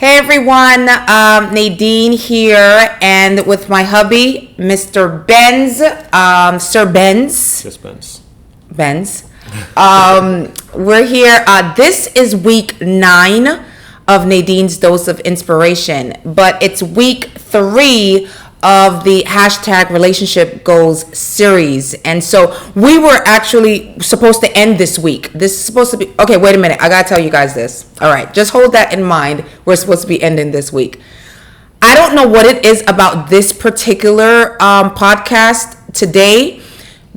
Hey everyone, Nadine here, and with my hubby, Mr. Benz, Sir Benz. Just Benz. Benz. We're here. This is week 9 of Nadine's Dose of Inspiration, but it's week 3 of the hashtag Relationship Goals series. And so we were actually supposed to end this week. This is supposed to be, okay, wait a minute. I gotta tell you guys this. All right, just hold that in mind. We're supposed to be ending this week. I don't know what it is about this particular podcast today,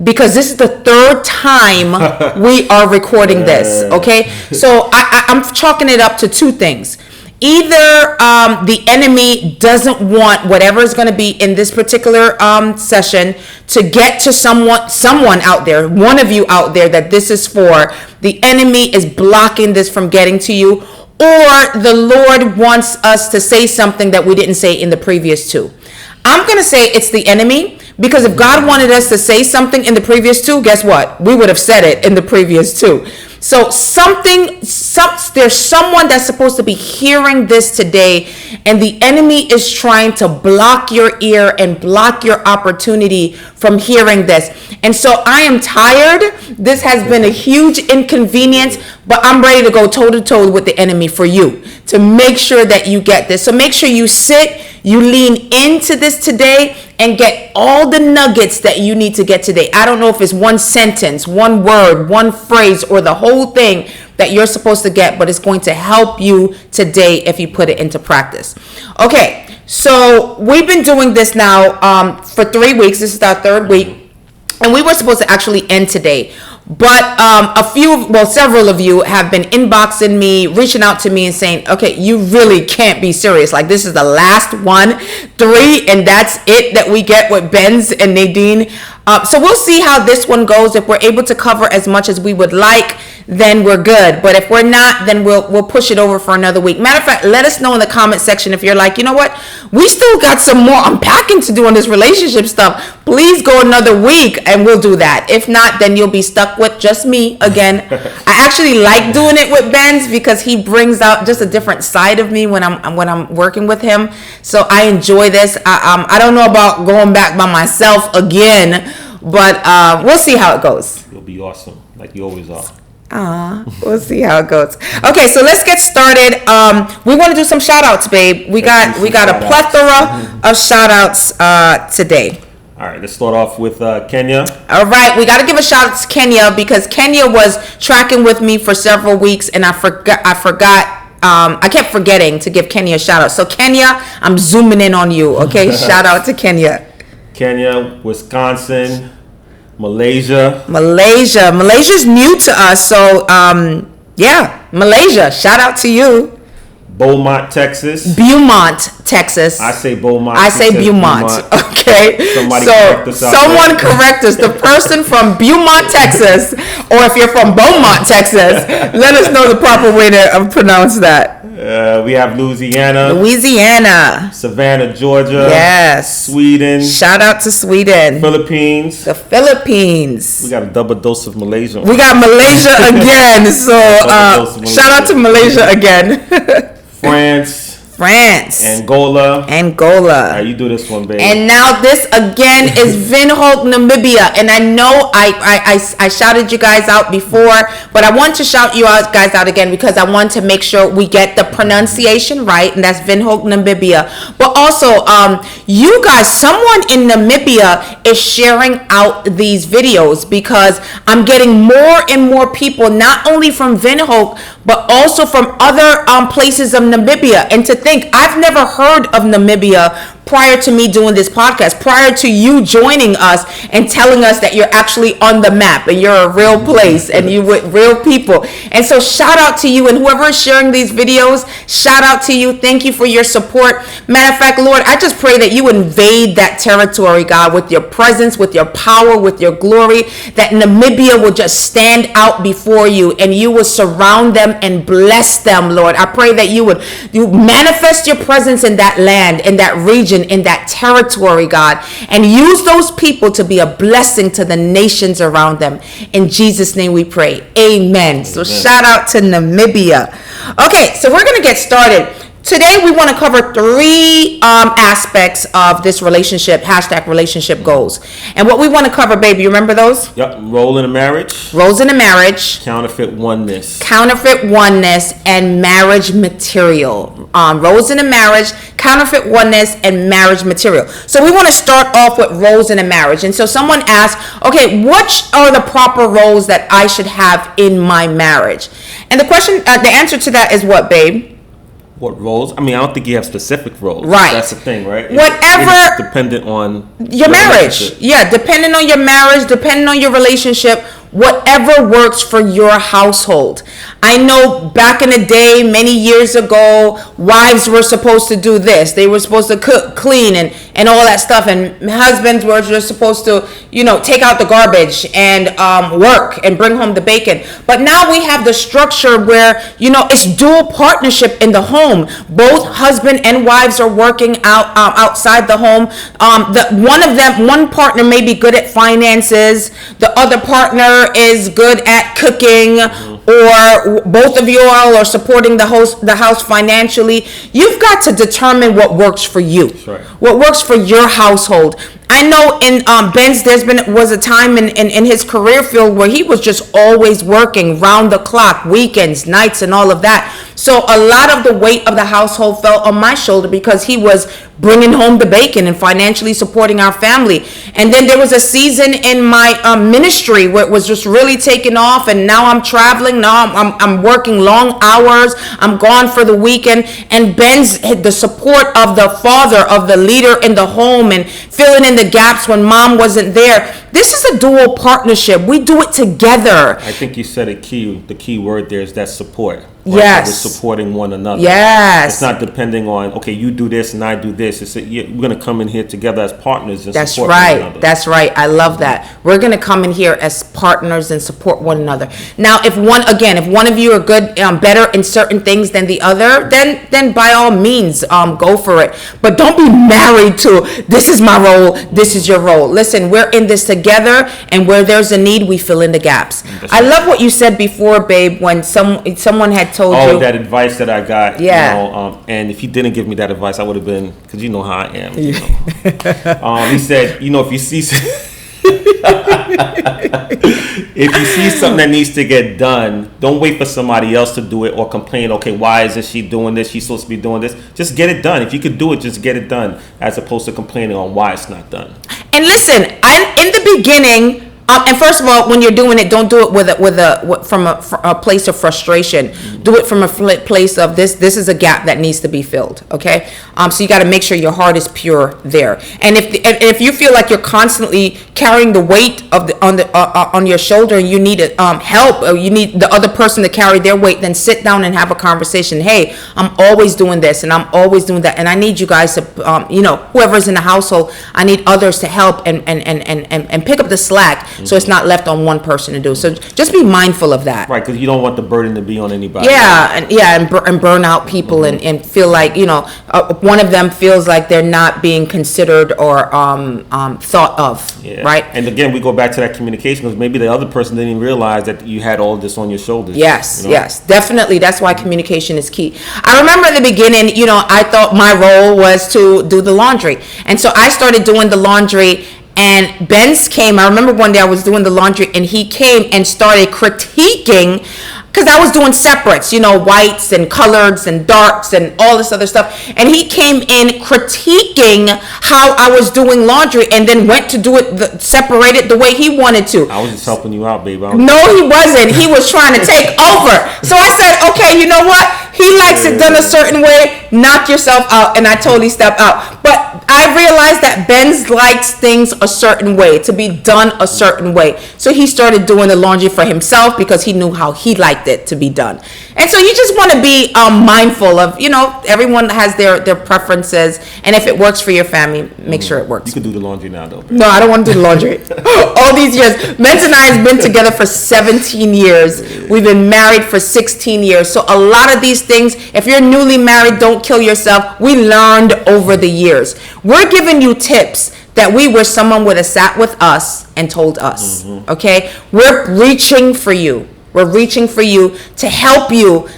because this is the third time we are recording this, okay? So I'm chalking it up to two things. Either the enemy doesn't want whatever is going to be in this particular session to get to someone out there, one of you out there that this is for. The enemy is blocking this from getting to you, or the Lord wants us to say something that we didn't say in the previous two. I'm going to say it's the enemy, because if God wanted us to say something in the previous two, guess what? We would have said it in the previous two. So there's someone that's supposed to be hearing this today, and the enemy is trying to block your ear and block your opportunity from hearing this. And so I am tired. This has been a huge inconvenience, but I'm ready to go toe to toe with the enemy for you to make sure that you get this. So make sure you sit, you lean into this today, and get all the nuggets that you need to get today. I don't know if it's one sentence, one word, one phrase, or the whole thing that you're supposed to get, but it's going to help you today if you put it into practice. Okay, so we've been doing this now for 3 weeks. This is our third week, and we were supposed to actually end today. But several of you have been inboxing me, reaching out to me and saying, okay, you really can't be serious. Like, this is the last 3, and that's it that we get with Benz and Nadine. So we'll see how this one goes. If we're able to cover as much as we would like, then we're good. But if we're not, then we'll push it over for another week. Matter of fact, let us know in the comment section if you're like, you know what, we still got some more unpacking to do on this relationship stuff. Please go another week and we'll do that. If not, then you'll be stuck with just me again. I actually like doing it with Benz because he brings out just a different side of me when I'm working with him. So I enjoy this. I don't know about going back by myself again, but we'll see how it goes. You'll be awesome, like you always are. We'll see how it goes. Okay, so let's get started. We want to do some shout outs, babe. We got a plethora of shout outs today. All right, let's start off with Kenya. All right, we got to give a shout out to Kenya because Kenya was tracking with me for several weeks, and I kept forgetting to give Kenya a shout out. So Kenya, I'm zooming in on you. Okay, shout out to Kenya. Kenya, Wisconsin, Malaysia. Malaysia's new to us, so yeah, Malaysia, shout out to you. Beaumont, Texas. Texas. I say Beaumont. I say Beaumont. Okay. Someone correct us. The person from Beaumont, Texas, or if you're from Beaumont, Texas, let us know the proper way to pronounce that. We have Louisiana, Savannah, Georgia. Yes. Sweden. Shout out to Sweden. Philippines. The Philippines. We got a double dose of Malaysia. We got Malaysia again. So shout out to Malaysia again. France. Angola. How you do this one, baby? And now this again is Windhoek, Namibia. And I know I shouted you guys out before, but I want to shout you guys out again because I want to make sure we get the pronunciation right, and that's Windhoek, Namibia. But also, you guys, someone in Namibia is sharing out these videos because I'm getting more and more people, not only from Windhoek, but also from other places of Namibia. And to think, I've never heard of Namibia prior to me doing this podcast, prior to you joining us and telling us that you're actually on the map and you're a real place and you with real people. And so shout out to you, and whoever is sharing these videos, shout out to you. Thank you for your support. Matter of fact, Lord, I just pray that you invade that territory, God, with your presence, with your power, with your glory, that Namibia will just stand out before you and you will surround them and bless them, Lord. I pray that you manifest your presence in that land, in that region, in that territory, God, and use those people to be a blessing to the nations around them. In Jesus' name we pray. Amen. So shout out to Namibia. Okay, so we're going to get started. Today we want to cover three aspects of this relationship, #relationship goals. And what we want to cover, baby, you remember those? Yep. Role in a marriage. Roles in a marriage. Counterfeit oneness. Counterfeit oneness and marriage material. Roles in a marriage, counterfeit oneness, and marriage material. So we want to start off with roles in a marriage. And so someone asked, okay, what are the proper roles that I should have in my marriage? And the answer to that is what, babe? What roles? I mean, I don't think you have specific roles. Right. That's the thing, right? Whatever. It's dependent on your marriage. Yeah, depending on your marriage, depending on your relationship, whatever works for your household. I know back in the day, many years ago, wives were supposed to do this. They were supposed to cook, clean, and all that stuff. And husbands were just supposed to, take out the garbage and work and bring home the bacon. But now we have the structure where, it's dual partnership in the home. Both husband and wives are working outside the home. One partner may be good at finances. The other partner is good at cooking, or both of you all are supporting the house financially. You've got to determine what works for you. That's right. What works for your household. I know in Ben's, was a time in his career field where he was just always working round the clock, weekends, nights, and all of that. So a lot of the weight of the household fell on my shoulder because he was bringing home the bacon and financially supporting our family. And then there was a season in my ministry where it was just really taking off, and now I'm traveling. Now I'm working long hours. I'm gone for the weekend. And Ben's the support of the father, of the leader in the home, and filling in the gaps when mom wasn't there. This is a dual partnership. We do it together. I think you said the key word there is that support. Right? Yes. So we're supporting one another. Yes. It's not depending on, okay, you do this and I do this. We're going to come in here together as partners and support one another. That's right. I love that. We're going to come in here as partners and support one another. Now, if one of you are good, better in certain things than the other, then by all means, go for it. But don't be married to, this is my role, this is your role. Listen, we're in this together, and where there's a need, we fill in the gaps. I love what you said before, babe, when someone had told you. That advice that I got. Yeah. And if he didn't give me that advice, I would have been, because you know how I am. He said, if you see if you see something that needs to get done, don't wait for somebody else to do it or complain, okay, why isn't she doing this? She's supposed to be doing this. Just get it done. If you could do it, just get it done, as opposed to complaining on why it's not done. And listen, in the beginning, and first of all, when you're doing it, don't do it from a place of frustration. Do it from a place of this is a gap that needs to be filled. Okay, so you got to make sure your heart is pure there. And if you feel like you're constantly carrying the weight of on your shoulder, and you need help, or you need the other person to carry their weight, then sit down and have a conversation. Hey, I'm always doing this, and I'm always doing that, and I need you guys to, whoever's in the household, I need others to help and pick up the slack. So it's not left on one person to do. So just be mindful of that. Right, because you don't want the burden to be on anybody. Yeah, and burn out people, and feel like, one of them feels like they're not being considered or thought of. Yeah. Right. And again, we go back to that communication, because maybe the other person didn't even realize that you had all this on your shoulders. Yes, yes, definitely. That's why communication is key. I remember in the beginning, I thought my role was to do the laundry, and so I started doing the laundry. And Ben's came. I remember one day I was doing the laundry, and he came and started critiquing, because I was doing separates, whites and coloreds and darks and all this other stuff. And he came in critiquing how I was doing laundry, and then went to do it separated the way he wanted to. I was just helping you out, baby. No, he wasn't. He was trying to take over. So I said, okay, you know what? He likes it done a certain way. Knock yourself out. And I totally stepped out. But I realized that Ben's likes things a certain way, to be done a certain way. So he started doing the laundry for himself, because he knew how he liked it to be done. And so you just want to be mindful of, everyone has their preferences. And if it works for your family, make sure it works. You can do the laundry now, though. No, I don't want to do the laundry. All these years. Ben's and I have been together for 17 years. We've been married for 16 years. So a lot of these things, if you're newly married, don't kill yourself. We learned over the years. We're giving you tips that we wish someone would have sat with us and told us. Okay? We're reaching for you. We're reaching for you to help you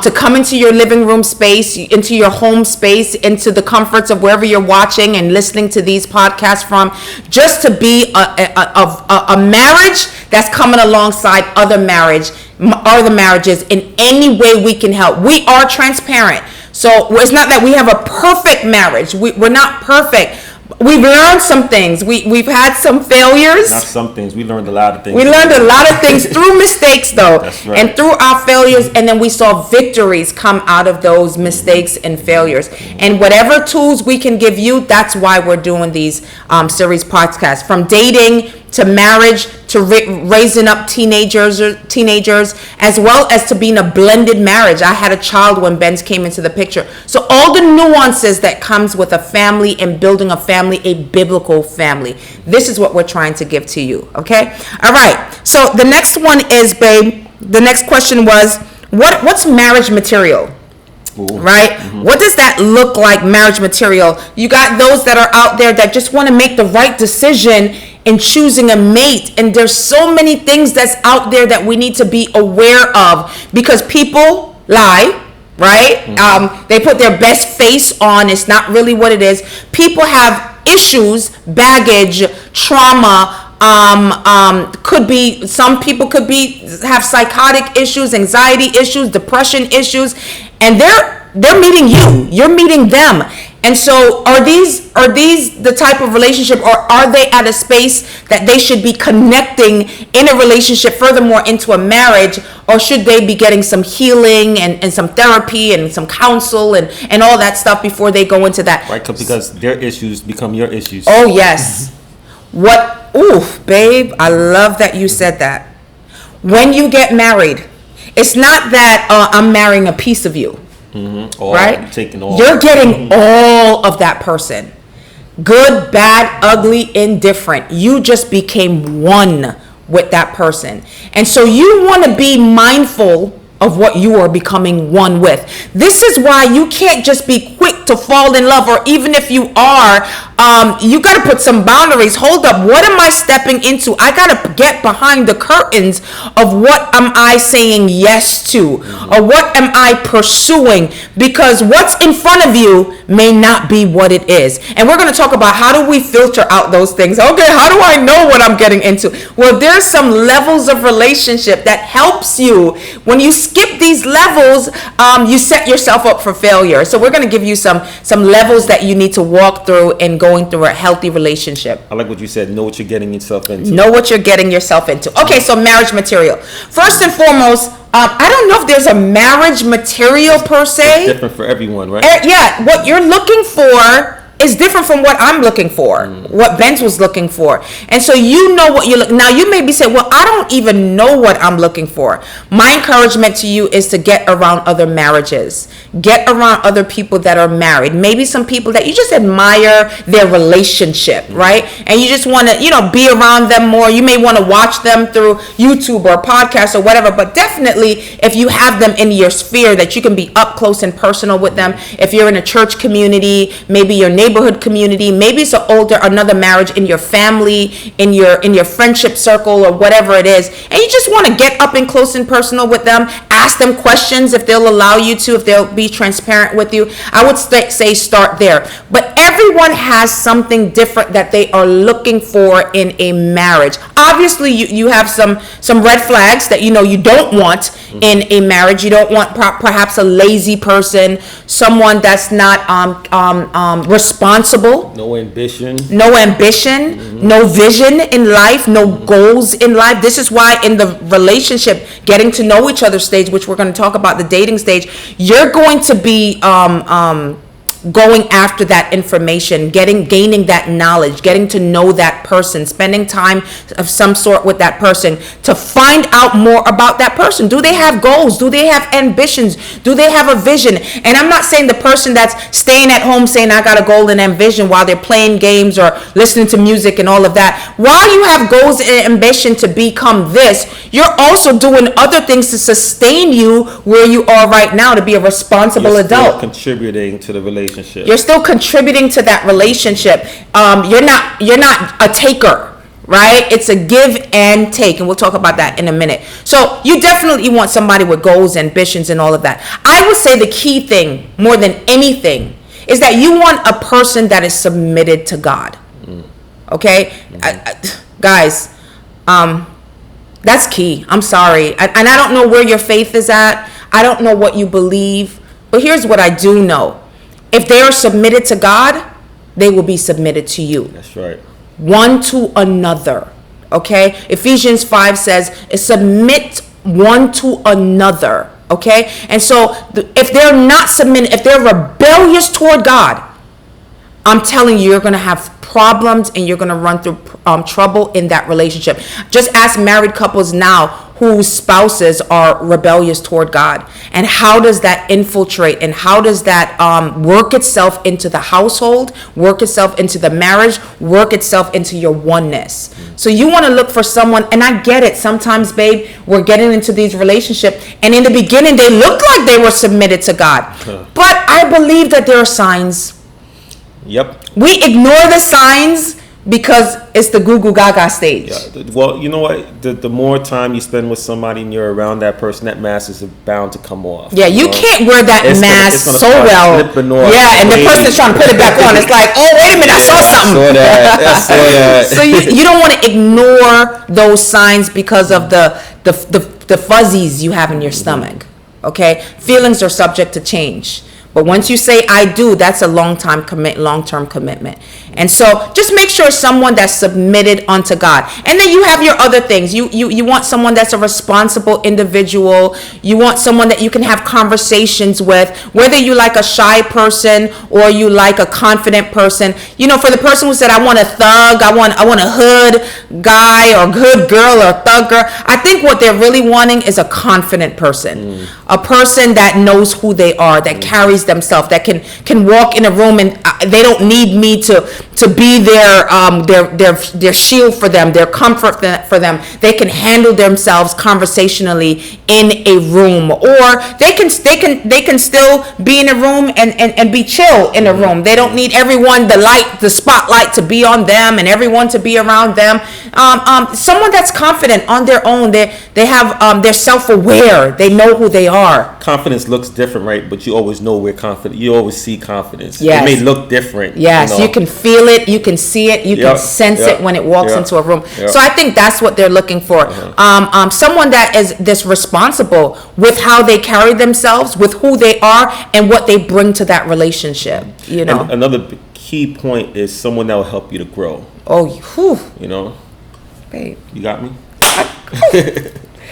to come into your living room space, into your home space, into the comforts of wherever you're watching and listening to these podcasts from, just to be a marriage that's coming alongside other marriages in any way we can help. We are transparent. So it's not that we have a perfect marriage. We're not perfect. We've learned some things. We've had some failures. Not some things. We learned a lot of things. We learned a lot of things through mistakes, though. That's right. And through our failures, and then we saw victories come out of those mistakes and failures. And whatever tools we can give you, that's why we're doing these series podcasts. From dating to marriage to raising up teenagers, as well as to being a blended marriage. I had a child when Ben's came into the picture. So all the nuances that comes with a family and building a family, a biblical family. This is what we're trying to give to you, okay? All right. So the next one is, babe, the next question was, what's marriage material? Ooh. Right? Mm-hmm. What does that look like, marriage material? You got those that are out there that just want to make the right decision in choosing a mate, and there's so many things that's out there that we need to be aware of, because people lie, right? Mm-hmm. They put their best face on. It's not really what it is. People have issues, baggage, trauma. Some people could have psychotic issues, anxiety issues, depression issues, and they're meeting you. You're meeting them. And so are these the type of relationship, or are they at a space that they should be connecting in a relationship, furthermore into a marriage, or should they be getting some healing and some therapy and some counsel and all that stuff before they go into that? Right, because their issues become your issues. Oh, yes. Babe, I love that you said that. When you get married, it's not that I'm marrying a piece of you. Mm-hmm. Right? Taking all. You're getting all of that person. Good, bad, ugly, indifferent. You just became one with that person. And so you want to be mindful of what you are becoming one with. This is why you can't just be quick to fall in love, or even if you are, you got to put some boundaries. Hold up, what am I stepping into? I got to get behind the curtains of what am I saying yes to, or what am I pursuing, because what's in front of you may not be what it is. And we're going to talk about how do we filter out those things. Okay, how do I know what I'm getting into? Well, there's some levels of relationship that helps you. When you skip these levels, you set yourself up for failure. So we're going to give you some levels that you need to walk through in going through a healthy relationship. I like what you said. Know what you're getting yourself into. Know what you're getting yourself into. Okay, so marriage material. First and foremost, I don't know if there's a marriage material per se. It's different for everyone, right? Yeah, what you're looking for is different from what I'm looking for, what Ben's was looking for. And so you know what you look. Now you may be saying, well, I don't even know what I'm looking for. My encouragement to you is to get around other marriages. Get around other people that are married. Maybe some people that you just admire their relationship, right? And you just want to, be around them more. You may want to watch them through YouTube or podcasts or whatever, but definitely if you have them in your sphere that you can be up close and personal with them. If you're in a church community, maybe your neighborhood community, maybe it's another marriage in your family, in your friendship circle or whatever it is, and you just want to get up and close and personal with them, ask them questions if they'll allow you to, if they'll be transparent with you. I would say start there. But everyone has something different that they are looking for in a marriage. Obviously you have some red flags that you don't want in a marriage. You don't want perhaps a lazy person, someone that's not responsible, no ambition, no vision in life, no goals in life. This is why in the relationship, getting to know each other stage, which we're going to talk about, the dating stage, you're going to be going after that information, gaining that knowledge, getting to know that person, spending time of some sort with that person to find out more about that person. Do they have goals? Do they have ambitions? Do they have a vision? And I'm not saying the person that's staying at home saying I got a goal and ambition while they're playing games or listening to music and all of that. While you have goals and ambition to become this, you're also doing other things to sustain you where you are right now, to be a responsible adult. Contributing to the relationship. You're still contributing to that relationship. You're not a taker, right? It's a give and take, and we'll talk about that in a minute. So you definitely want somebody with goals, ambitions, and all of that. I would say the key thing, more than anything, is that you want a person that is submitted to God. Okay? Guys, that's key. I'm sorry. And I don't know where your faith is at. I don't know what you believe. But here's what I do know. If they are submitted to God, they will be submitted to you. That's right. One to another. Okay? Ephesians 5 says, submit one to another. Okay? And so if they're not submitted, if they're rebellious toward God, I'm telling you, you're going to have problems and you're going to run through trouble in that relationship. Just ask married couples now whose spouses are rebellious toward God. And how does that infiltrate and how does that work itself into the household, work itself into the marriage, work itself into your oneness? So you want to look for someone, and I get it. Sometimes, babe, we're getting into these relationships, and in the beginning, they look like they were submitted to God. But I believe that there are signs. Yep. We ignore the signs because it's the goo goo gaga stage. Yeah. Well, you know what? The more time you spend with somebody and you're around that person, that mask is bound to come off. Yeah, you can't wear that mask so well. Yeah, and the person's trying to put it back on. It's like, oh, wait a minute, I saw something. I saw that. So you don't want to ignore those signs because of the fuzzies you have in your stomach. Okay? Feelings are subject to change. But once you say I do, that's a long-term commitment. And so just make sure someone that's submitted unto God. And then you have your other things. You want someone that's a responsible individual. You want someone that you can have conversations with, whether you like a shy person or you like a confident person. You know, for the person who said, I want a thug, I want a hood guy or hood girl or thug girl, I think what they're really wanting is a confident person. A person that knows who they are, that carries themselves, that can walk in a room and they don't need me to be their shield for them, their comfort for them. They can handle themselves conversationally in a room, or they can still be in a room and be chill in a room. They don't need everyone, the spotlight to be on them and everyone to be around them. Someone that's confident on their own. They have they're self-aware. They know who they are. Confidence looks different, right? But you always know we're confident. You always see confidence. Yes. It may look different. Yes, you can feel it, you can see it, you can sense it when it walks into a room. So I think that's what they're looking for. Someone that is this responsible with how they carry themselves, with who they are, and what they bring to that relationship. You know. And another key point is someone that will help you to grow. Oh, whew. You know. Babe. You got me?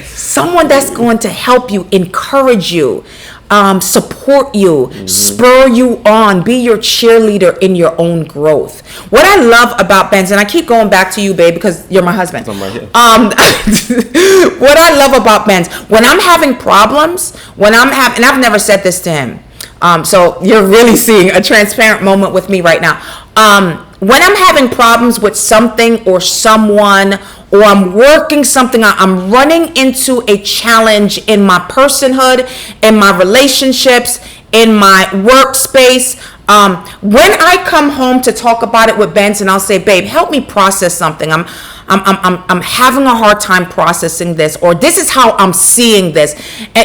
Someone that's going to help you, encourage you, support you, spur you on, be your cheerleader in your own growth. What I love about Ben's, and I keep going back to you, babe, because you're my husband. I'm right here. What I love about Ben's, when I'm having problems, and I've never said this to him, so you're really seeing a transparent moment with me right now. When I'm having problems with something or someone, or I'm working something out, I'm running into a challenge in my personhood, in my relationships, in my workspace. When I come home to talk about it with Benson, I'll say, babe, help me process something. I'm having a hard time processing this, or this is how I'm seeing this.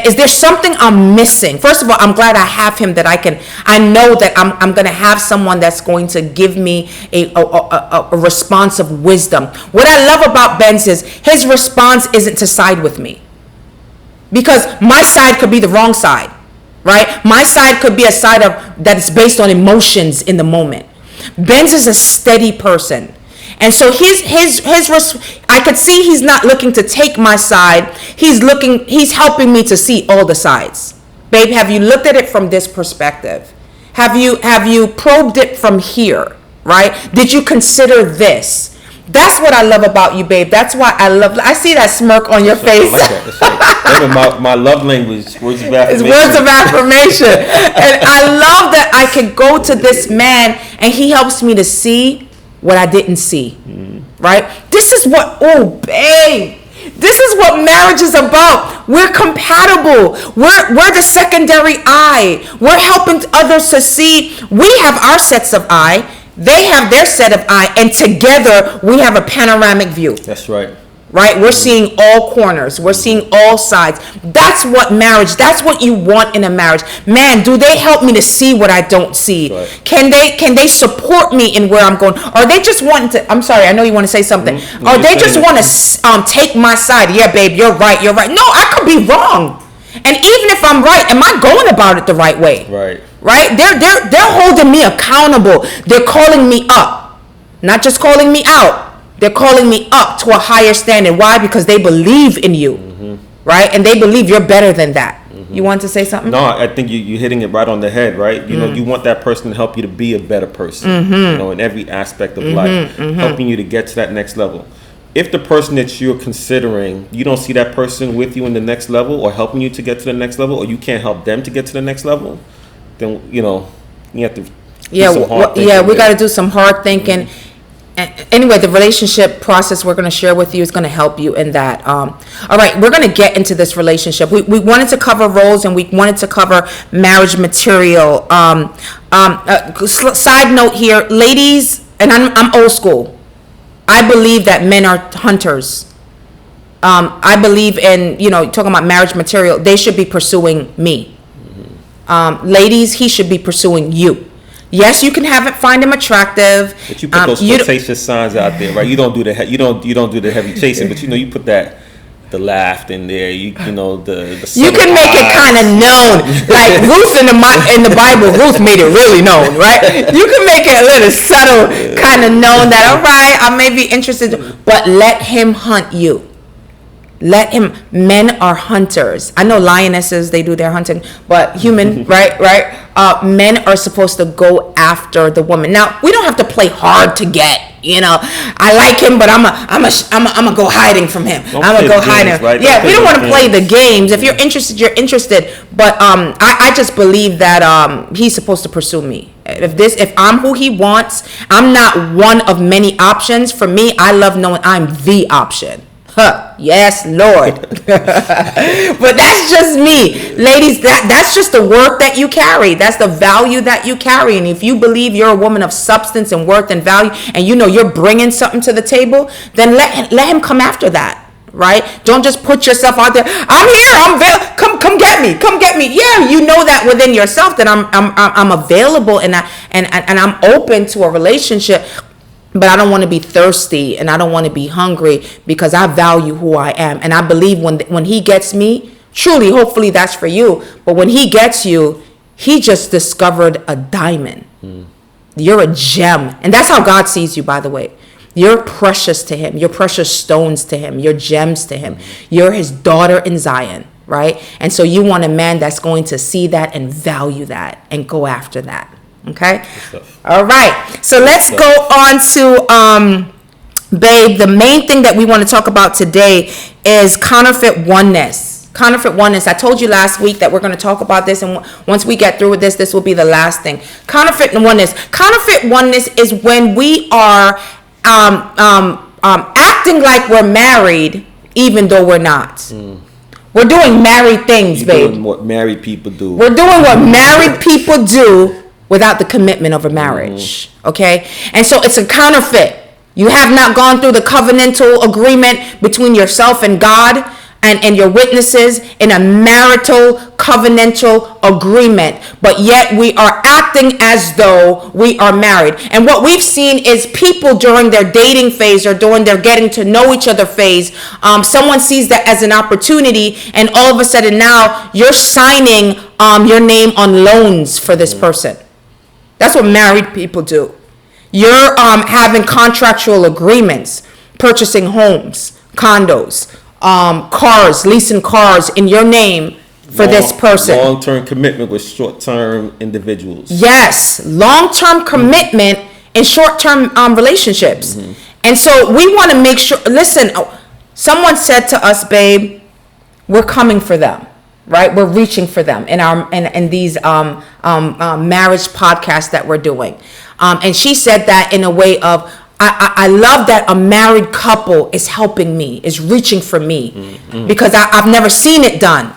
Is there something I'm missing? First of all, I'm glad I have him, that I know that I'm going to have someone that's going to give me a response of wisdom. What I love about Ben's is his response isn't to side with me, because my side could be the wrong side, right? My side could be a side that is based on emotions in the moment. Ben's is a steady person. And so I could see he's not looking to take my side. He's helping me to see all the sides. Babe, have you looked at it from this perspective? Have you probed it from here, right? Did you consider this? That's what I love about you, babe. That's why I see that smirk on your face. I like that. My love language, words of affirmation. It's words of affirmation. And I love that I can go to this man and he helps me to see what I didn't see, right? This is what, babe, this is what marriage is about. We're compatible. We're the secondary eye. We're helping others to see. We have our sets of eye. They have their set of eye, and together we have a panoramic view. That's right. Right? We're seeing all corners. We're seeing all sides. That's what marriage, that's what you want in a marriage. Man, do they help me to see what I don't see? Right. Can they support me in where I'm going? Or they just want to, I'm sorry, I know you want to say something. Or they just want to take my side. Yeah, babe, you're right. No, I could be wrong. And even if I'm right, am I going about it the right way? Right. Right? They're holding me accountable. They're calling me up. Not just calling me out. They're calling me up to a higher standard. Why? Because they believe in you, right? And they believe you're better than that. You want to say something? No, I think you're hitting it right on the head, right? You know, you want that person to help you to be a better person, you know, in every aspect of life, helping you to get to that next level. If the person that you're considering, you don't see that person with you in the next level or helping you to get to the next level, or you can't help them to get to the next level, then, you know, you have to we got to do some hard thinking. Anyway, the relationship process we're going to share with you is going to help you in that. All right, we're going to get into this relationship. We wanted to cover roles, and we wanted to cover marriage material. Side note here, ladies, and I'm old school. I believe that men are hunters. I believe in, talking about marriage material, they should be pursuing me. Ladies, he should be pursuing you. Yes, you can find him attractive. But you put those flirtatious signs out there, right? You don't do the heavy chasing, but you put the laugh in there. You know the you can make it kind of known, like Ruth in the Bible. Ruth made it really known, right? You can make it a little subtle, kind of known that all right, I may be interested, but let him hunt you. Let him. Men are hunters. I know lionesses, they do their hunting, but human, right? Men are supposed to go after the woman. Now, we don't have to play hard to get. I like him, but I'm gonna go hiding from him. I'm gonna go hiding. Right? Yeah, we don't want to play the games. If you're interested, you're interested. But I just believe that he's supposed to pursue me. If I'm who he wants, I'm not one of many options. For me, I love knowing I'm the option. Yes, Lord. But that's just me. Ladies, that's just the work that you carry. That's the value that you carry. And if you believe you're a woman of substance and worth and value, and you're bringing something to the table, then let him come after that. Right? Don't just put yourself out there. I'm here. Come get me. Come get me. Yeah, you know that within yourself that I'm available and I'm open to a relationship. But I don't want to be thirsty and I don't want to be hungry because I value who I am. And I believe when he gets me, truly, hopefully that's for you. But when he gets you, he just discovered a diamond. You're a gem. And that's how God sees you, by the way. You're precious to him. You're precious stones to him. You're gems to him. You're his daughter in Zion, right? And so you want a man that's going to see that and value that and go after that. Okay. All right. So let's go on to, babe, the main thing that we want to talk about today is counterfeit oneness. Counterfeit oneness. I told you last week that we're going to talk about this, and once we get through with this will be the last thing. Counterfeit oneness. Counterfeit oneness is when we are acting like we're married, even though we're not. We're doing married things, babe. Doing what married people do. We're doing what married people do. Without the commitment of a marriage, okay? And so it's a counterfeit. You have not gone through the covenantal agreement between yourself and God and your witnesses in a marital covenantal agreement, but yet we are acting as though we are married. And what we've seen is people during their dating phase or during their getting to know each other phase, someone sees that as an opportunity, and all of a sudden now you're signing your name on loans for this person. That's what married people do. You're having contractual agreements, purchasing homes, condos, cars, leasing cars in your name for this person. Long-term commitment with short-term individuals. Yes, long-term commitment in short-term relationships. And so we want to make sure, listen, someone said to us, babe, we're coming for them. Right, we're reaching for them in these marriage podcasts that we're doing, and she said that in a way of I love that a married couple is helping me, is reaching for me, because I've never seen it done,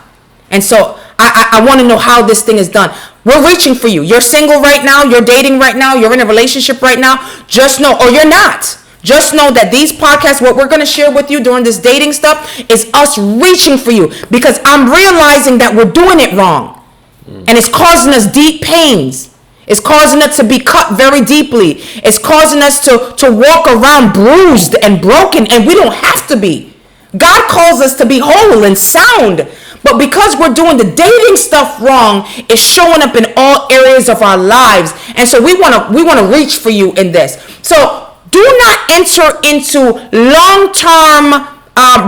and so I want to know how this thing is done. We're reaching for you. You're single right now. You're dating right now. You're in a relationship right now. Just know, or you're not. Just know that these podcasts, what we're going to share with you during this dating stuff, is us reaching for you. Because I'm realizing that we're doing it wrong. And it's causing us deep pains. It's causing us to be cut very deeply. It's causing us to walk around bruised and broken. And we don't have to be. God calls us to be whole and sound. But because we're doing the dating stuff wrong, it's showing up in all areas of our lives. And so we want to reach for you in this. So do not enter into long-term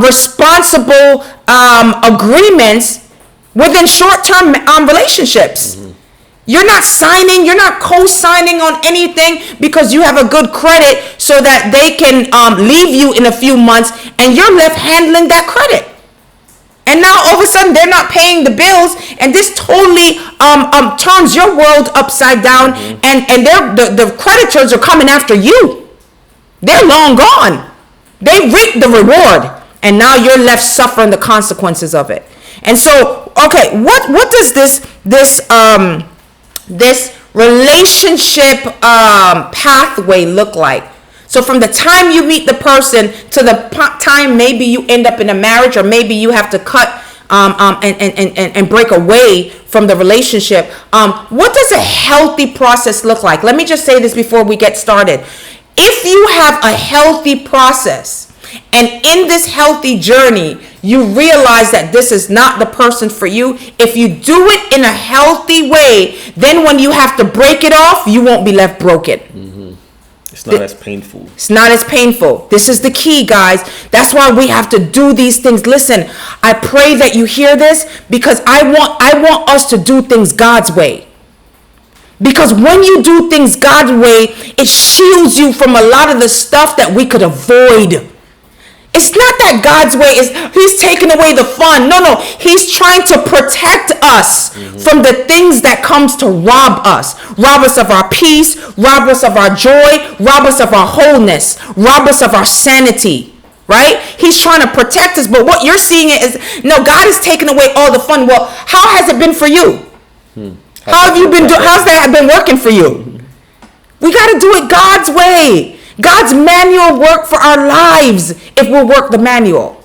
responsible agreements within short-term relationships. You're not signing, you're not co-signing on anything because you have a good credit so that they can leave you in a few months and you're left handling that credit. And now all of a sudden they're not paying the bills, and this totally turns your world upside down, and the creditors are coming after you. They're long gone. They reaped the reward, and now you're left suffering the consequences of it. And so, okay, what does this relationship pathway look like? So from the time you meet the person to the time maybe you end up in a marriage, or maybe you have to cut and break away from the relationship, what does a healthy process look like? Let me just say this before we get started. If you have a healthy process, and in this healthy journey, you realize that this is not the person for you, if you do it in a healthy way, then when you have to break it off, you won't be left broken. It's not as painful. It's not as painful. This is the key, guys. That's why we have to do these things. Listen, I pray that you hear this, because I want us to do things God's way. Because when you do things God's way, it shields you from a lot of the stuff that we could avoid. It's not that God's way is he's taking away the fun. No. He's trying to protect us from the things that comes to rob us. Rob us of our peace, rob us of our joy, rob us of our wholeness, rob us of our sanity. Right? He's trying to protect us. But what you're seeing is, no, God is taking away all the fun. Well, how has it been for you? How have you been doing? How's that been working for you? We got to do it God's way. God's manual work for our lives if we'll work the manual.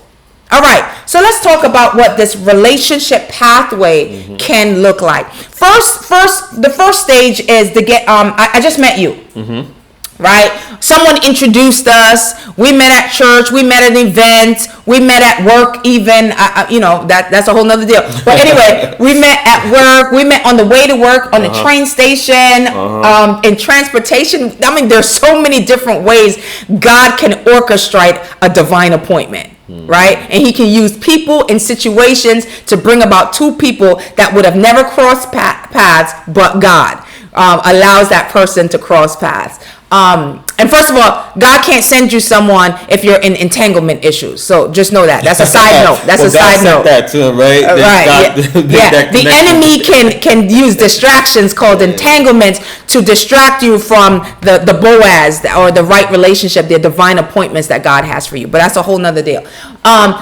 All right, so let's talk about what this relationship pathway can look like. The first stage is to get, I just met you, right? Someone introduced us. We met at church. We met at an event. We met at work even. That's a whole nother deal. But anyway, we met at work. We met on the way to work, on the train station, in transportation. I mean, there's so many different ways God can orchestrate a divine appointment. Right? And he can use people and situations to bring about two people that would have never crossed paths, but God allows that person to cross paths. And first of all, God can't send you someone if you're in entanglement issues. So just know that. That's a side note. That's a side note. That to him, right? Right. Yeah. The enemy can use distractions called entanglements to distract you from the Boaz or the right relationship, the divine appointments that God has for you. But that's a whole nother deal.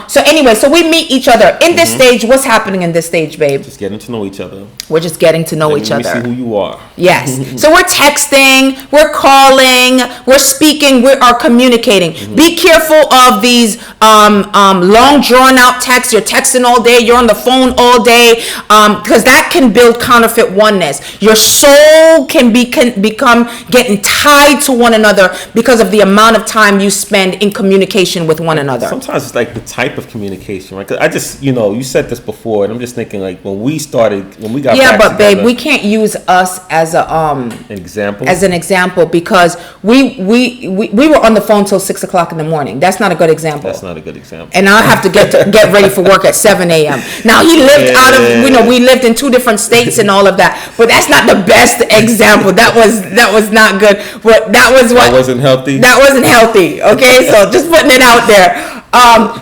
So anyway, so we meet each other in this stage. What's happening in this stage, babe? Just getting to know each other. We're just getting to know each other. Let me see who you are. Yes. So we're texting, we're calling, we're speaking, we are communicating. Be careful of these long drawn out texts. You're texting all day, you're on the phone all day, because that can build counterfeit oneness. Your soul can become getting tied to one another because of the amount of time you spend in communication with one another. Sometimes it's like the type of communication, right? 'Cause I just, you said this before, and I'm just thinking like when we got back babe, together, we can't use us as an example because we were on the phone till 6 o'clock in the morning. That's not a good example. That's not a good example. And I have to get ready for work at 7 a.m. Now he lived out of, we lived in 2 different states and all of that, but that's not the best example. That was not good. But that wasn't healthy. That wasn't healthy. Okay, so just putting it out there.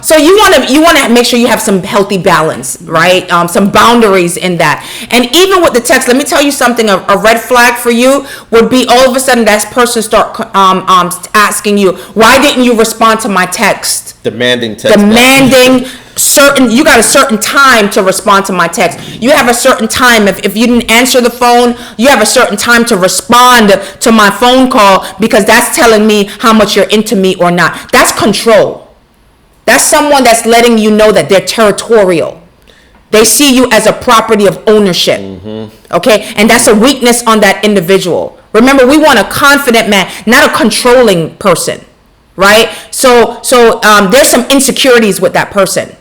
So you want to make sure you have some healthy balance, right? Some boundaries in that. And even with the text, let me tell you something. A red flag for you would be all of a sudden that person start asking you, why didn't you respond to my text? Demanding text. you got a certain time to respond to my text. You have a certain time. If you didn't answer the phone, you have a certain time to respond to my phone call, because that's telling me how much you're into me or not. That's control. That's someone that's letting you know that they're territorial. They see you as a property of ownership. Okay? And that's a weakness on that individual. Remember, we want a confident man, not a controlling person. Right? So there's some insecurities with that person.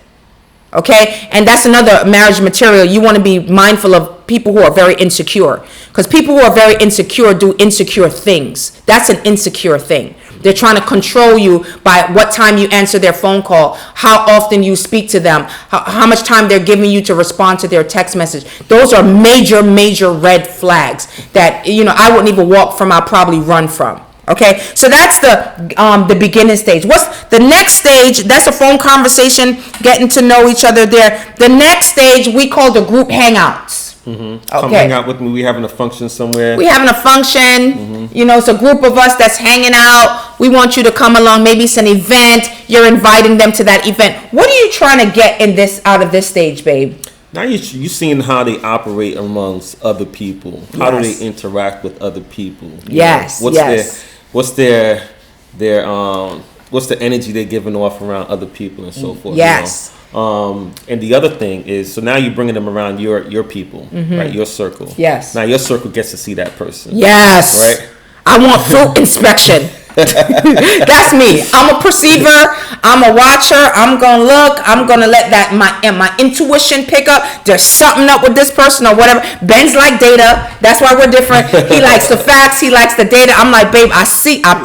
Okay? And that's another marriage material. You want to be mindful of people who are very insecure. Because people who are very insecure do insecure things. That's an insecure thing. They're trying to control you by what time you answer their phone call, how often you speak to them, how much time they're giving you to respond to their text message. Those are major, major red flags that, I wouldn't even walk from, I'll probably run from. Okay, so that's the beginning stage. What's the next stage? That's a phone conversation, getting to know each other there. The next stage we call the group hangouts. Okay. Come hang out with me. We having a function somewhere. We having a function. It's a group of us that's hanging out. We want you to come along. Maybe it's an event. You're inviting them to that event. What are you trying to get out of this stage, babe? Now you seeing how they operate amongst other people. How do they interact with other people? Yes. What's their what's the energy they're giving off around other people and so forth? Yes. And the other thing is, so now you're bringing them around your people, right? Your circle. Yes. Now your circle gets to see that person. Yes. Right. I want fruit inspection. That's me. I'm a perceiver. I'm a watcher. I'm gonna look. I'm gonna let that my intuition pick up. There's something up with this person or whatever. Ben's like data. That's why we're different. He likes the facts. He likes the data. I'm like, babe, I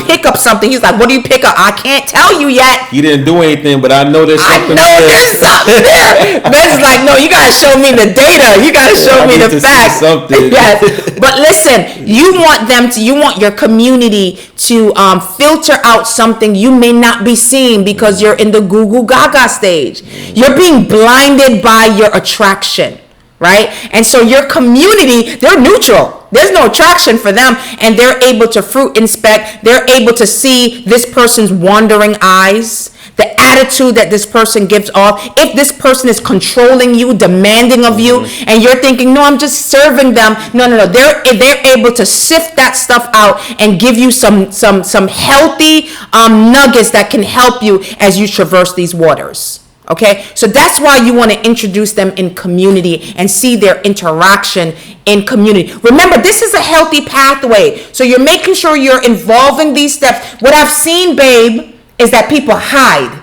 pick up something. He's like, what do you pick up? I can't tell you yet. You didn't do anything, but I know there's something there's something there. Ben's like, no, you gotta show me the data. You gotta show me the facts. Yes. But listen, you want your community to filter out something you may not be seeing because you're in the Google Gaga stage. You're being blinded by your attraction, right? And so your community, they're neutral. There's no attraction for them, and they're able to fruit inspect. They're able to see this person's wandering eyes, the attitude that this person gives off. If this person is controlling you, demanding of you, and you're thinking, no, I'm just serving them. No. They're able to sift that stuff out and give you some healthy nuggets that can help you as you traverse these waters. Okay, so that's why you want to introduce them in community and see their interaction in community. Remember, this is a healthy pathway. So you're making sure you're involving these steps. What I've seen, babe, is that people hide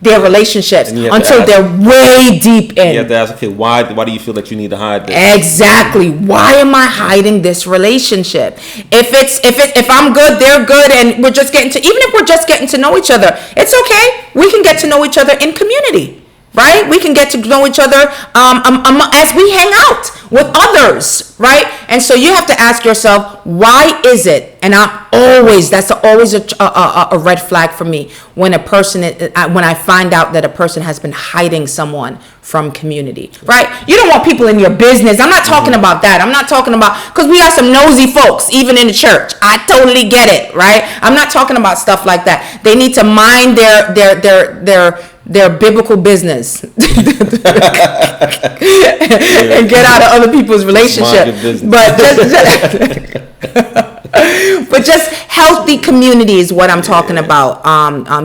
their relationships until they're way deep in. You have to ask, okay, why do you feel that you need to hide this? Exactly. Why am I hiding this relationship? If I'm good, they're good, and even if we're just getting to know each other, it's okay. We can get to know each other in community, right? We can get to know each other as we hang out with others, right? And so you have to ask yourself, why is it? And that's always a red flag for me when when I find out that a person has been hiding someone from community, right? You don't want people in your business. I'm not talking about that. I'm not talking about, because we got some nosy folks even in the church. I totally get it, right? I'm not talking about stuff like that. They need to mind their biblical business and get out of other people's relationship. But just healthy community is what I'm talking about.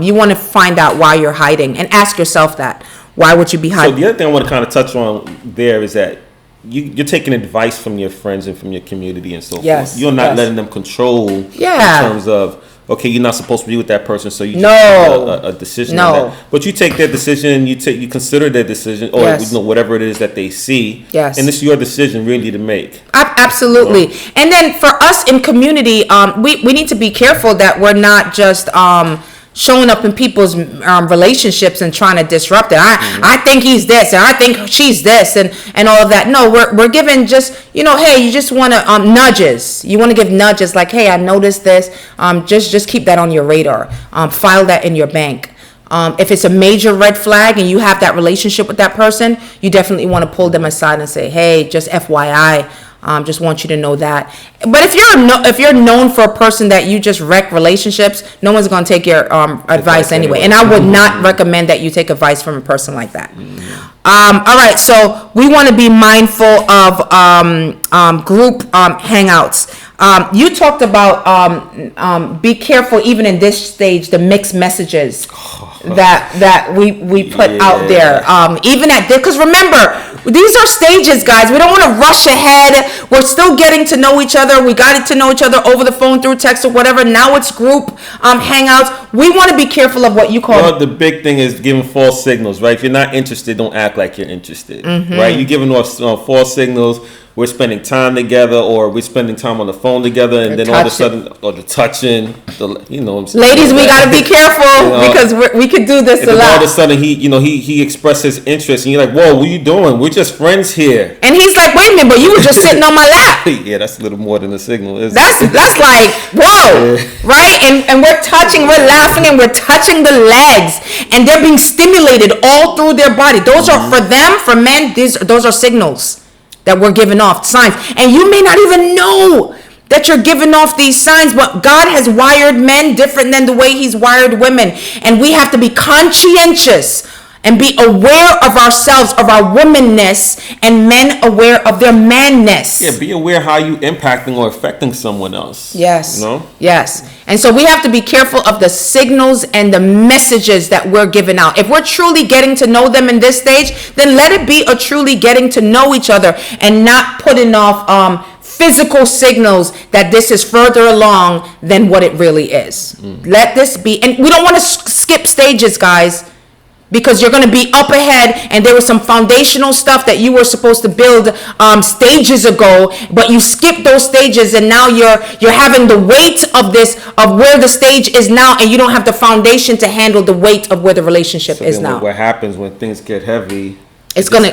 You want to find out why you're hiding and ask yourself that. Why would you be hiding? So the other thing I want to kind of touch on there is that you're taking advice from your friends and from your community and so forth. You're not letting them control in terms of, okay, you're not supposed to be with that person, so you just make a decision on that. But you take their decision, you consider their decision, or whatever it is that they see. Yes. And it's your decision really to make. Absolutely. And then for us in community, we need to be careful that we're not just showing up in people's relationships and trying to disrupt it. I think he's this, and I think she's this, and all of that. No, we're giving just, hey, you just want to nudges. You want to give nudges like, hey, I noticed this. Just keep that on your radar. File that in your bank. If it's a major red flag and you have that relationship with that person, you definitely want to pull them aside and say, hey, just FYI, Just want you to know that. But if you're known for a person that you just wreck relationships, no one's going to take your advice anyway. And I would not recommend that you take advice from a person like that. All right, so we want to be mindful of group hangouts. You talked about be careful even in this stage, the mixed messages that we put out there. Even at this, because remember, these are stages, guys. We don't want to rush ahead. We're still getting to know each other. We got to know each other over the phone, through text or whatever. Now it's group hangouts. We want to be careful of what you call. Well, the big thing is giving false signals, right? If you're not interested, don't act like you're interested, right? You're giving off false signals. We're spending time together, or we're spending time on the phone together, and then all of a sudden, or the touching, you know what I'm saying? Ladies, we gotta be careful because we could do this a lot. All of a sudden, he expresses interest, and you're like, "Whoa, what are you doing? We're just friends here." And he's like, "Wait a minute, but you were just sitting on my lap." Yeah, that's a little more than a signal, isn't That's it? like, whoa, right? And we're touching, we're laughing, and we're touching the legs, and they're being stimulated all through their body. Those are for them, for men. Those are signals that we're giving off, signs. And you may not even know that you're giving off these signs, but God has wired men different than the way he's wired women. And we have to be conscientious and be aware of ourselves, of our womanness, and men aware of their manness. Yeah, be aware how you impacting or affecting someone else. Yes. You know? Yes. And so we have to be careful of the signals and the messages that we're giving out. If we're truly getting to know them in this stage, then let it be a truly getting to know each other and not putting off physical signals that this is further along than what it really is. Let this be, and we don't want to skip stages, guys, because you're going to be up ahead, and there was some foundational stuff that you were supposed to build stages ago, but you skipped those stages, and now you're having the weight of where the stage is now, and you don't have the foundation to handle the weight of where the relationship is now. What happens when things get heavy? It's gonna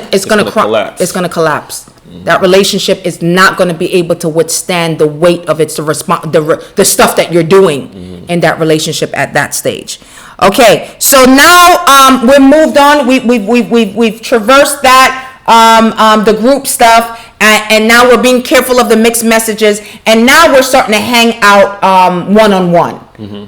collapse. It's gonna collapse. That relationship is not gonna be able to withstand the weight of its the stuff that you're doing in that relationship at that stage. Okay, so now we're moved on. We've traversed that the group stuff, and now we're being careful of the mixed messages, and now we're starting to hang out one-on-one.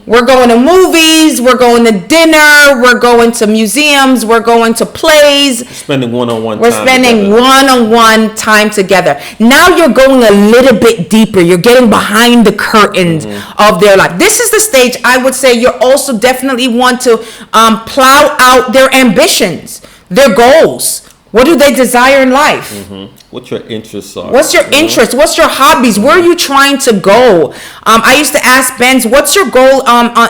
We're going to movies, we're going to dinner, we're going to museums, we're going to plays. Spending one-on-one We're time spending together. one-on-one time together. Now you're going a little bit deeper. You're getting behind the curtains of their life. This is the stage I would say you also definitely want to plow out their ambitions, their goals. What do they desire in life? What your interests are. What's your interest? What's your hobbies? Where are you trying to go? I used to ask Benz, what's your goal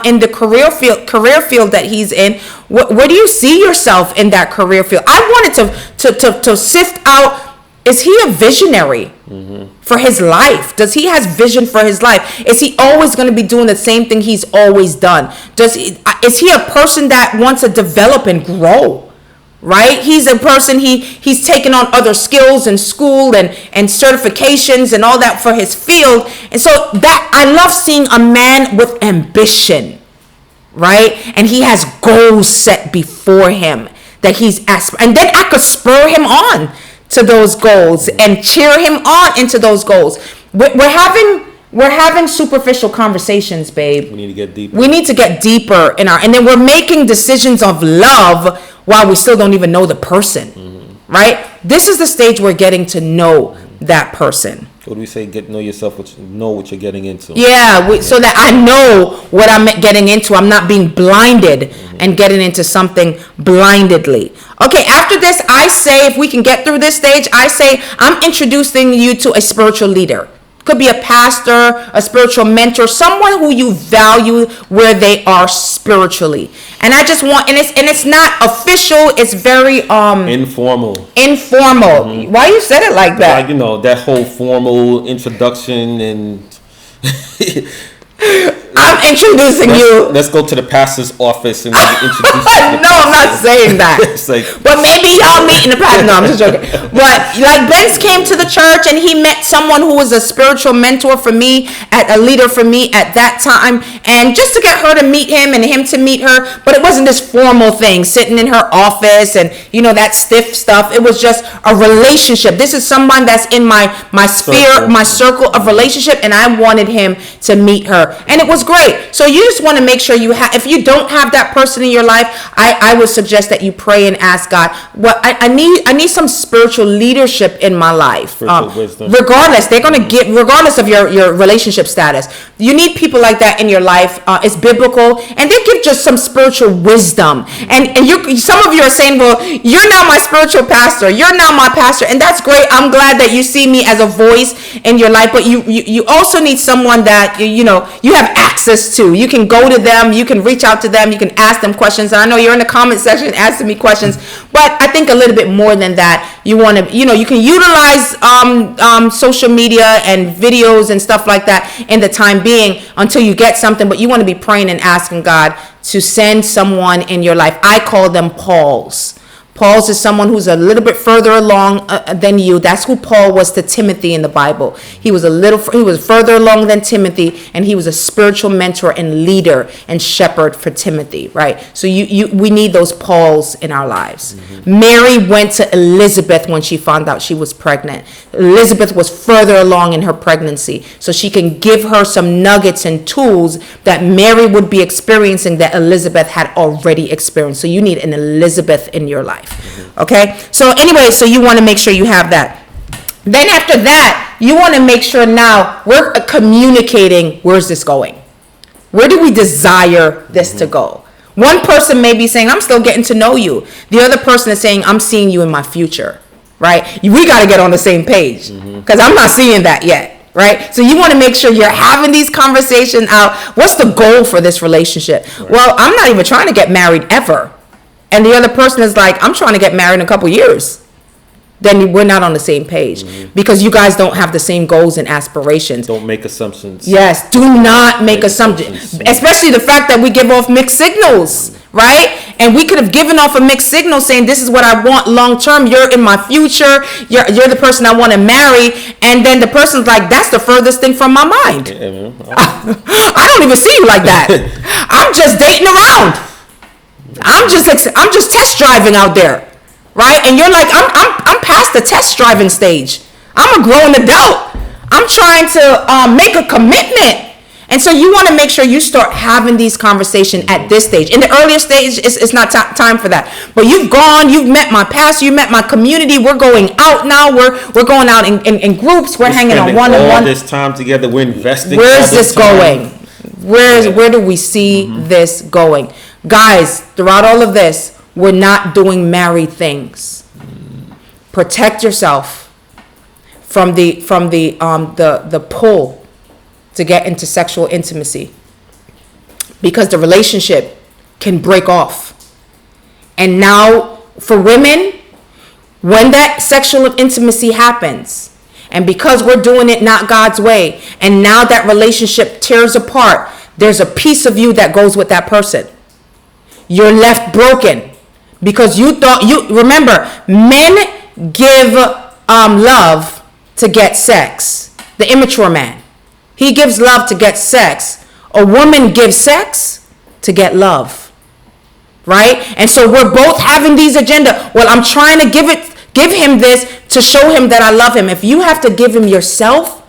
in the career field that he's in? Where do you see yourself in that career field? I wanted to sift out, is he a visionary for his life? Does he has vision for his life? Is he always going to be doing the same thing he's always done? Is he a person that wants to develop and grow? Right? He's a person, he's taken on other skills in school and certifications and all that for his field. And so that I love seeing a man with ambition, right? And he has goals set before him that he's and then I could spur him on to those goals and cheer him on into those goals. We're having superficial conversations, babe. We need to get deeper. We need to get deeper and then we're making decisions of love while we still don't even know the person, right? This is the stage we're getting to know that person. What do we say? Know yourself, know what you're getting into. Yeah, so that I know what I'm getting into. I'm not being blinded and getting into something blindedly. Okay, after this, I say, if we can get through this stage, I say I'm introducing you to a spiritual leader. Could be a pastor, a spiritual mentor, someone who you value where they are spiritually. And I just want, and it's not official. It's very informal. Why you said it like that? Like, that whole formal introduction and I'm introducing you. Let's go to the pastor's office and introduce you. No, I'm not saying that. It's like, but maybe y'all meet in the past. No, I'm just joking. But like Ben's came to the church and he met someone who was a spiritual mentor for me, a leader for me at that time, and just to get her to meet him and him to meet her. But it wasn't this formal thing, sitting in her office and that stiff stuff. It was just a relationship. This is someone that's in my sphere, my circle of relationship, and I wanted him to meet her, and it was great. So you just want to make sure you have, if you don't have that person in your life, I would suggest that you pray and ask God, what I need some spiritual leadership in my life. Wisdom. Regardless, they're going to get, regardless of your relationship status, you need people like that in your life. It's biblical, and they give just some spiritual wisdom. And some of you are saying, well, you're now my spiritual pastor, you're now my pastor, and that's great. I'm glad that you see me as a voice in your life, but you also need someone that you have access to. You can go to them, you can reach out to them, you can ask them questions. And I know you're in the comment section asking me questions, but I think a little bit more than that. You want to, you can utilize social media and videos and stuff like that in the time being until you get something, but you want to be praying and asking God to send someone in your life. I call them Pauls. Paul's is someone who's a little bit further along than you. That's who Paul was to Timothy in the Bible. He was further along than Timothy, and he was a spiritual mentor and leader and shepherd for Timothy, right? So we need those Pauls in our lives. Mm-hmm. Mary went to Elizabeth when she found out she was pregnant. Elizabeth was further along in her pregnancy, so she can give her some nuggets and tools that Mary would be experiencing that Elizabeth had already experienced. So you need an Elizabeth in your life. Okay, so anyway, so you want to make sure you have that. Then after that, you want to make sure now we're communicating, where's this going? Where do we desire this to go? One person may be saying, I'm still getting to know you. The other person is saying, I'm seeing you in my future, right? We got to get on the same page because I'm not seeing that yet. Right? So you want to make sure you're having these conversations out. What's the goal for this relationship? Right. Well, I'm not even trying to get married ever. And the other person is like, I'm trying to get married in a couple years. Then we're not on the same page because you guys don't have the same goals and aspirations. Don't make assumptions. Yes, do not make assumptions. Especially the fact that we give off mixed signals, right? And we could have given off a mixed signal saying, this is what I want long term. You're in my future. You're the person I want to marry. And then the person's like, that's the furthest thing from my mind. I don't even see you like that. I'm just dating around. I'm just test driving out there, right? And you're like, I'm past the test driving stage. I'm a grown adult. I'm trying to make a commitment. And so you want to make sure you start having these conversations at this stage. In the earlier stage, it's not time for that. But you've met my pastor, you met my community. We're going out now. We're going out in groups. We're hanging on one-on-one. All this time together. We're investing. Where's this going? Where do we see this going? Guys, throughout all of this, we're not doing married things. Protect yourself from the pull to get into sexual intimacy, because the relationship can break off. And now for women, when that sexual intimacy happens, and because we're doing it not God's way, and now that relationship tears apart, there's a piece of you that goes with that person. You're left broken because remember, men give love to get sex. The immature man, he gives love to get sex. A woman gives sex to get love, right? And so we're both having these agenda. Well, I'm trying to give him this to show him that I love him. If you have to give him yourself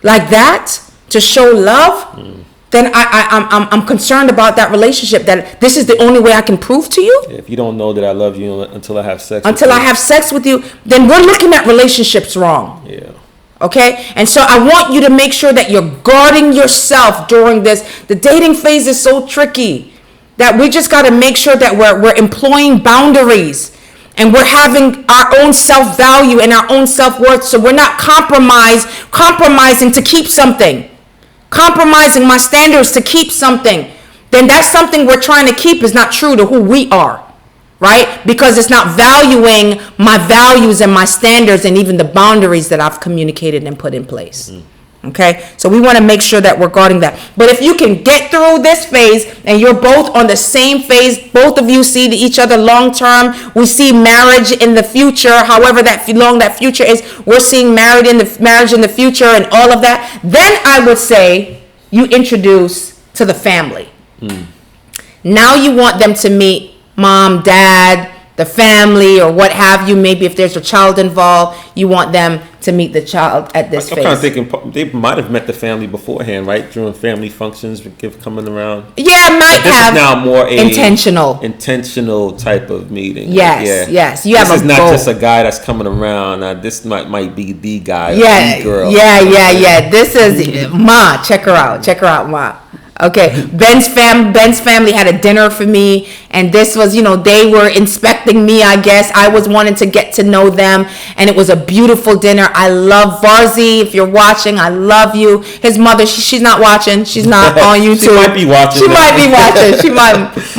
like that to show love, then I'm concerned about that relationship, that this is the only way I can prove to you. If you don't know that I love you until I have sex with you, then we're looking at relationships wrong. Yeah. Okay? And so I want you to make sure that you're guarding yourself during this. The dating phase is so tricky that we just got to make sure that we're employing boundaries. And we're having our own self-value and our own self-worth. So we're not compromising to keep something. Compromising my standards to keep something. Then that's something we're trying to keep is not true to who we are. Right? Because it's not valuing my values and my standards and even the boundaries that I've communicated and put in place. Okay, so we want to make sure that we're guarding that. But if you can get through this phase and you're both on the same phase, both of you see each other long term, we see marriage in the future, however that long that future is, we're seeing marriage in the future and all of that, then I would say you introduce to the family. Now you want them to meet mom, dad, the family, or what have you. Maybe if there's a child involved, you want them to meet the child at this phase. I'm kind of thinking they might have met the family beforehand, right? During family functions, coming around. Yeah, might this have. This is now more intentional type of meeting. Yes, yes. This is not just a guy that's coming around. This might be the guy. Yeah, or the girl. Yeah. This is Ma. Check her out, Ma. Okay, Ben's family had a dinner for me, and this was, they were inspecting me, I guess. I was wanting to get to know them, and it was a beautiful dinner. I love Varzi. If you're watching, I love you. His mother, she's not watching. She's not on YouTube. She might be watching.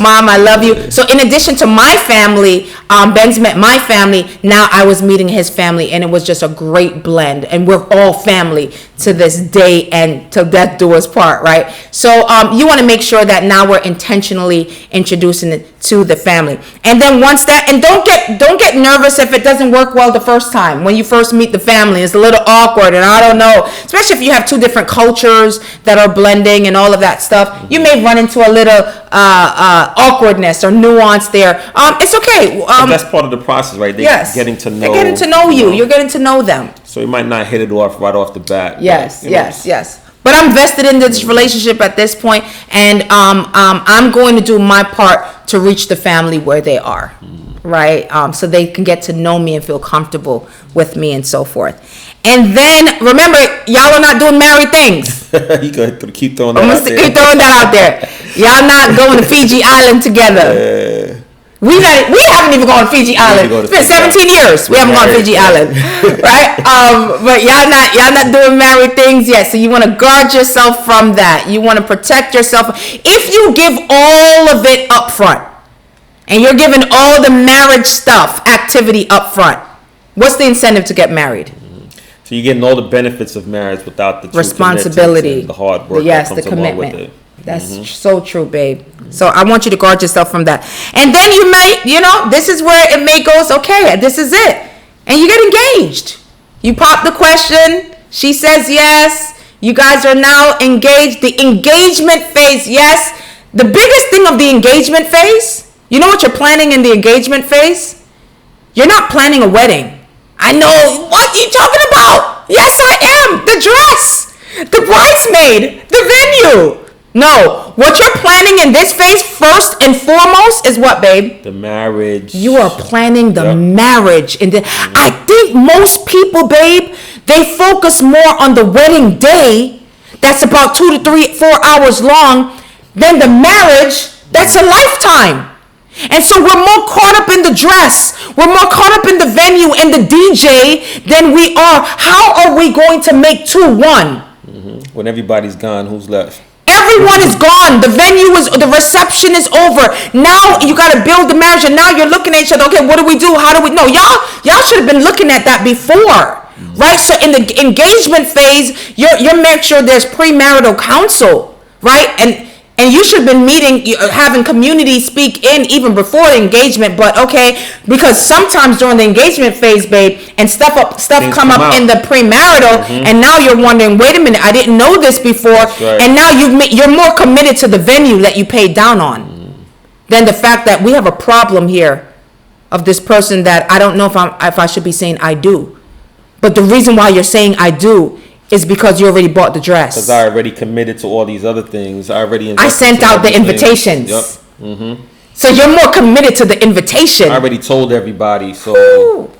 Mom, I love you. So in addition to my family, Ben's met my family. Now I was meeting his family, and it was just a great blend. And we're all family to this day and till death do us part, right? So you want to make sure that now we're intentionally introducing it to the family. And then once that, and don't get nervous if it doesn't work well the first time. When you first meet the family, it's a little awkward, and I don't know, especially if you have two different cultures that are blending and all of that stuff, you may run into a little awkwardness or nuance there. It's okay. That's part of the process, right? They're getting to know. They're getting to know you. You're getting to know them. So you might not hit it off right off the bat. Yes. But I'm vested in this relationship at this point, and I'm going to do my part to reach the family where they are, right? So they can get to know me and feel comfortable with me and so forth. And then remember, y'all are not doing married things. You gotta keep throwing that out there. Keep throwing that out there. Y'all not going to Fiji Island together. We haven't even gone to Fiji Island. It's been 17 years. We haven't gone to Fiji Island, right? But y'all not doing married things yet. So you want to guard yourself from that. You want to protect yourself. If you give all of it up front, and you're giving all the marriage stuff, activity up front, what's the incentive to get married? So you're getting all the benefits of marriage without the responsibility, the hard work, the commitment. With it. That's so true, babe. So I want you to guard yourself from that. And then you may, this is where it may goes, okay, this is it. And you get engaged. You pop the question. She says yes. You guys are now engaged. The engagement phase, yes. The biggest thing of the engagement phase, you know what you're planning in the engagement phase? You're not planning a wedding. I know what you're talking about. Yes, I am. The dress, the bridesmaid, the venue. No, what you're planning in this phase first and foremost is what, babe? The marriage. You are planning the marriage. I think most people, babe, they focus more on the wedding day. That's about 2 to 3, 4 hours long. Than the marriage. That's a lifetime. And so we're more caught up in the dress. We're more caught up in the venue and the DJ than we are. How are we going to make 2-1? When everybody's gone, who's left? Everyone is gone. The reception is over. Now you got to build the marriage, and now you're looking at each other. Okay, what do we do? How do we? No, y'all should have been looking at that before, right? So in the engagement phase, you're making sure there's premarital counsel, right? And you should have been having community speak in even before the engagement. But okay, because sometimes during the engagement phase, babe, and stuff come up in the premarital, and now you're wondering, wait a minute, I didn't know this before, right. And now you're more committed to the venue that you paid down on than the fact that we have a problem here of this person that I don't know if I should be saying I do, but the reason why you're saying I do is because you already bought the dress. Because I already committed to all these other things. I sent out the invitations. Yep. So you're more committed to the invitation. I already told everybody. So,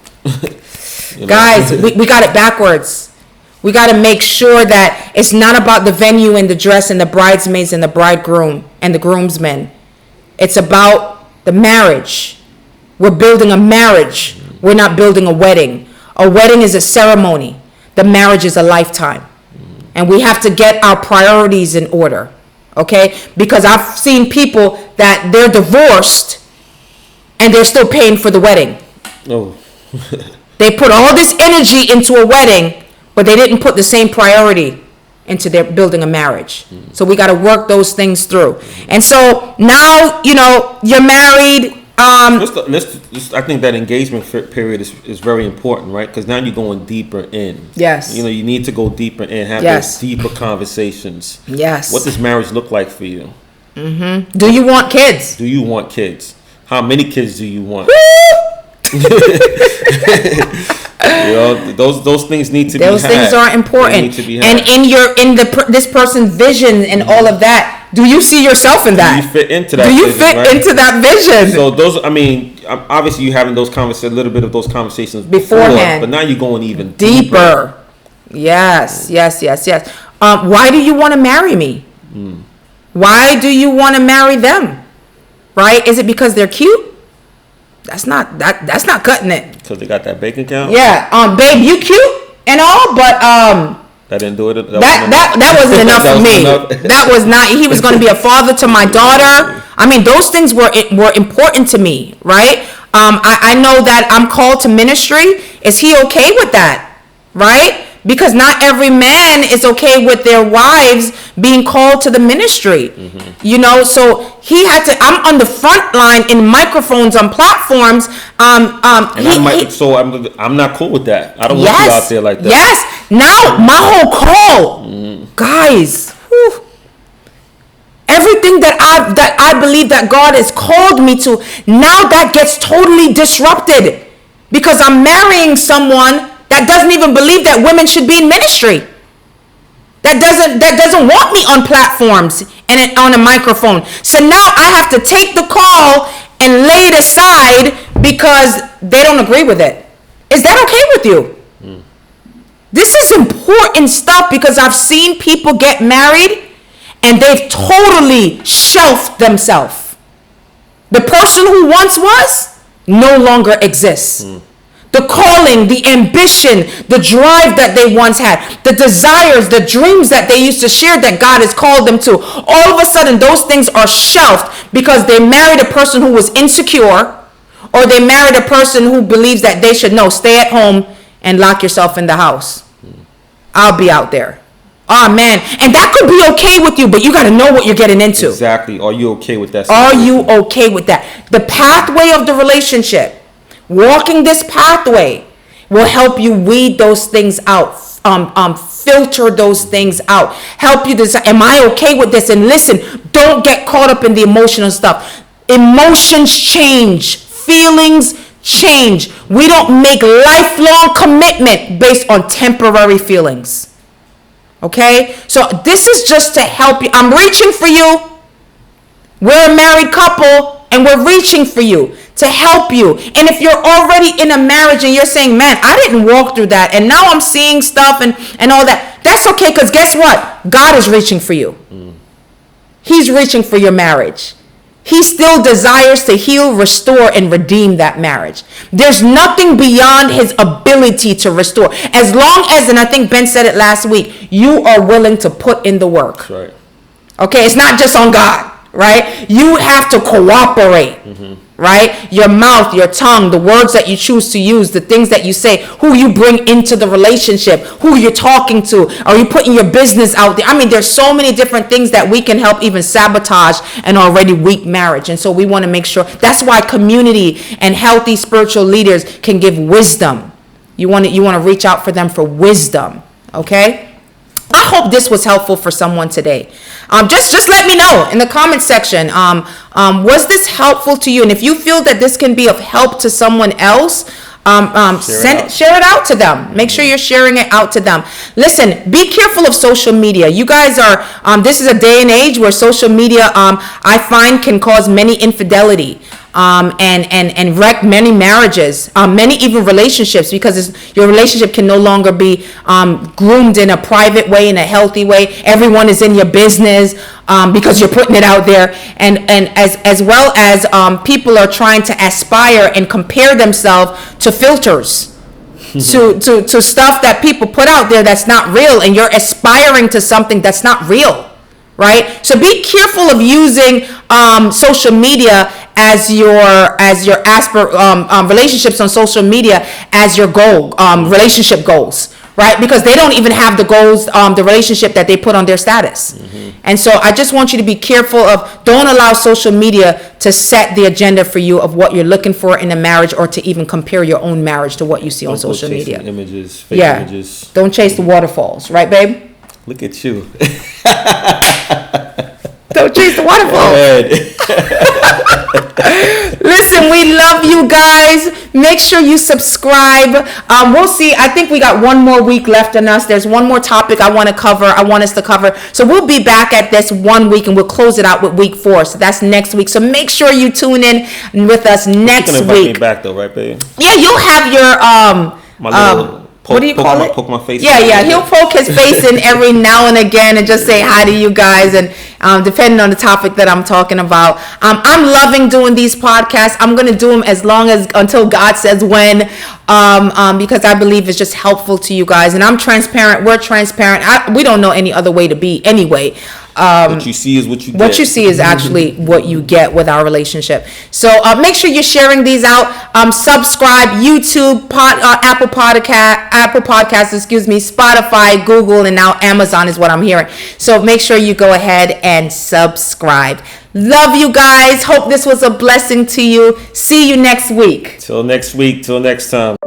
guys, we got it backwards. We got to make sure that it's not about the venue and the dress and the bridesmaids and the bridegroom and the groomsmen. It's about the marriage. We're building a marriage. We're not building a wedding. A wedding is a ceremony. The marriage is a lifetime. And we have to get our priorities in order. Okay? Because I've seen people that they're divorced and they're still paying for the wedding. Oh. They put all this energy into a wedding, but they didn't put the same priority into their building a marriage. So we got to work those things through. And so now, you're married. I think that engagement period is very important, right? Because now you're going deeper in. Yes. You need to go deeper in, have those deeper conversations. Yes. What does marriage look like for you? Mm-hmm. Do you want kids? Do you want kids? How many kids do you want? Those things need to be had. Those things are important. They need to be had. And this person's vision and all of that, do you see yourself in that? Do you fit into that? Do you vision, fit right? into that vision? So obviously you having those conversations, a little bit of those conversations beforehand, but now you're going even deeper. Yes. Why do you want to marry me? Why do you want to marry them? Right? Is it because they're cute? That's not cutting it. Because they got that bank account? Yeah. Babe, you cute and all, but that didn't do it. That wasn't enough for me. That was not. He was going to be a father to my daughter. I mean, those things were important to me, right? I know that I'm called to ministry. Is he okay with that, right? Because not every man is okay with their wives being called to the ministry. So he had to. I'm on the front line in microphones on platforms. I'm not cool with that. I don't want you out there like that. Yes. Now my whole call, guys. Whew, everything that I believe that God has called me to, now that gets totally disrupted because I'm marrying someone that doesn't even believe that women should be in ministry. That doesn't want me on platforms and on a microphone. So now I have to take the call and lay it aside because they don't agree with it. Is that okay with you? This is important stuff because I've seen people get married and they've totally shelved themselves. The person who once was no longer exists. The calling, the ambition, the drive that they once had, the desires, the dreams that they used to share that God has called them to. All of a sudden, those things are shelved because they married a person who was insecure, or they married a person who believes that they should stay at home and lock yourself in the house. I'll be out there. Oh, man. And that could be okay with you, but you got to know what you're getting into. Exactly. Are you okay with that situation? Are you okay with that? The pathway of the relationship. Walking this pathway will help you weed those things out, filter those things out, help you decide, am I okay with this? And listen, don't get caught up in the emotional stuff. Emotions change, feelings change. We don't make lifelong commitment based on temporary feelings. Okay? So this is just to help you. I'm reaching for you. We're a married couple and we're reaching for you to help you. And if you're already in a marriage and you're saying, man, I didn't walk through that and now I'm seeing stuff and all that, that's okay, because guess what? God is reaching for you. He's reaching for your marriage. He still desires to heal, restore, and redeem that marriage. There's nothing beyond his ability to restore. As long as, and I think Ben said it last week, you are willing to put in the work. That's right. Okay, it's not just on God, right? You have to cooperate, right? Your mouth, your tongue, the words that you choose to use, the things that you say, who you bring into the relationship, who you're talking to, are you putting your business out there? I mean, there's so many different things that we can help even sabotage an already weak marriage. And so we want to make sure, that's why community and healthy spiritual leaders can give wisdom. You want to reach out for them for wisdom, okay? I hope this was helpful for someone today. Just let me know in the comment section. Was this helpful to you? And if you feel that this can be of help to someone else, share it out to them. Make sure you're sharing it out to them. Listen, be careful of social media. You guys are, this is a day and age where social media, I find, can cause many infidelity. And wreck many marriages, many even relationships, because your relationship can no longer be groomed in a private way, in a healthy way. Everyone is in your business because you're putting it out there, and as well as people are trying to aspire and compare themselves to filters. to stuff that people put out there that's not real, and you're aspiring to something that's not real, right? So be careful of using social media as your relationships on social media as your goal, relationship goals, right? Because they don't even have the goals, the relationship that they put on their status. And so I just want you to be careful of, don't allow social media to set the agenda for you of what you're looking for in a marriage, or to even compare your own marriage to what you see on Don't go social chasing media. Images, fake Yeah. images. Don't chase the waterfalls, right, babe? Look at you. Don't chase the waterfalls. Good. Listen, we love you guys. Make sure you subscribe. We'll see. I think we got one more week left in us. There's one more topic I want us to cover. So we'll be back at this 1 week, and we'll close it out with week 4. So that's next week. So make sure you tune in with us next You're gonna invite week. me back though, right, babe? Yeah, you'll have your My little what do you call it? Poke my face. Yeah, he'll poke his face in every now and again and just say hi to you guys, and depending on the topic that I'm talking about. I'm loving doing these podcasts. I'm gonna do them until God says when, because I believe it's just helpful to you guys, and I'm transparent. We're transparent. We don't know any other way to be anyway. What you see is what you get. What you see is actually what you get with our relationship. So make sure you're sharing these out. Subscribe, YouTube, Apple Podcasts, Spotify, Google, and now Amazon is what I'm hearing. So make sure you go ahead and subscribe. Love you guys. Hope this was a blessing to you. See you next week. Till next week. Till next time.